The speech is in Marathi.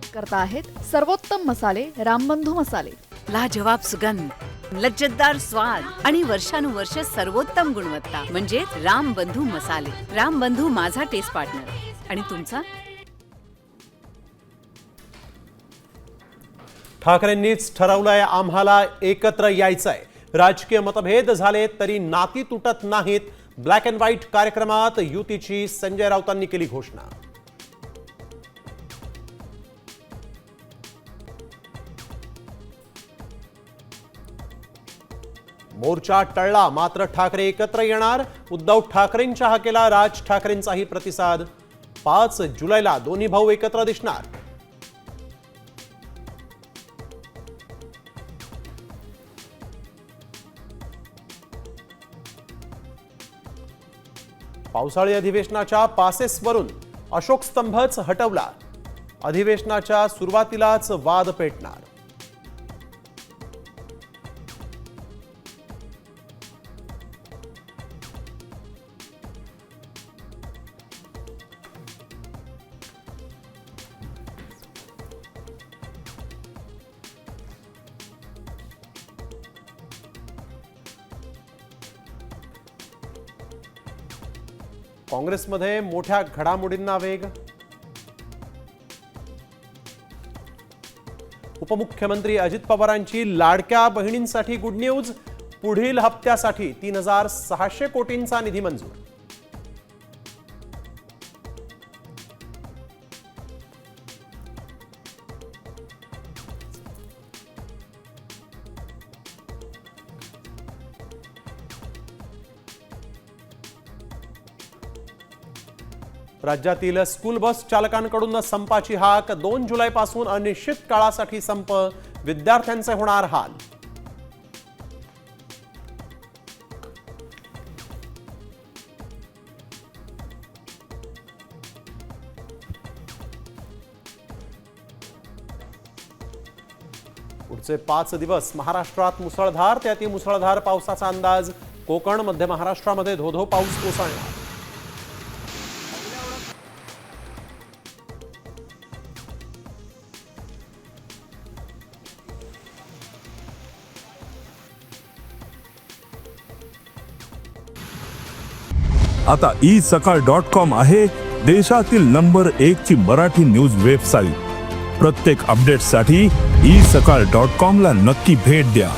करता आहेत सर्वोत्तम मसाले रामबंधू मसाले। लाजवाब सुगंध, लज्जतदार स्वाद आणि वर्षानुवर्ष सर्वोत्तम गुणवत्ता म्हणजे रामबंधू मसाले। रामबंधू माझा टेस्ट पार्टनर। आणि तुमचा? ठाकरेंनीच ठरवलंय आम्हाला एकत्र यायचंय। राजकीय मतभेद झाले तरी नाती तुटत नाहीत। ब्लॅक अँड व्हाईट कार्यक्रमात युतीची संजय राऊतांनी केली घोषणा। मोर्चा टळला मात्र ठाकरे एकत्र येणार। उद्धव ठाकरेंच्या हाकेला राज ठाकरेंचाही प्रतिसाद। 5 जुलैला दोन्ही भाऊ एकत्र दिसणार। पावसाळी अधिवेशनाच्या पासेसवरून अशोक स्तंभच हटवला। अधिवेशनाच्या सुरुवातीलाच वाद पेटणार। काँग्रेसमध्ये मोठ्या घडामोडींना वेग। उपमुख्यमंत्री अजित पवारांची लाडक्या बहिणींसाठी गुड न्यूज। पुढील हप्त्यासाठी 3600 कोटींचा निधी मंजूर। राज्यातील स्कूल बस चालकांकडून संपाची हाक। 2 जुलैपासून अनिश्चित काळासाठी संप। विद्यार्थ्यांचे होणार हाल। पुढचे 5 दिवस महाराष्ट्रात मुसळधार ते अतिमुसळधार पावसाचा अंदाज। कोकण मध्य महाराष्ट्रामध्ये धोधो पाऊस कोसळणार। आता isakal.com आहे देशातील नंबर 1 ची मराठी न्यूज वेबसाईट। प्रत्येक अपडेटसाठी isakal.com ला नक्की भेट द्या।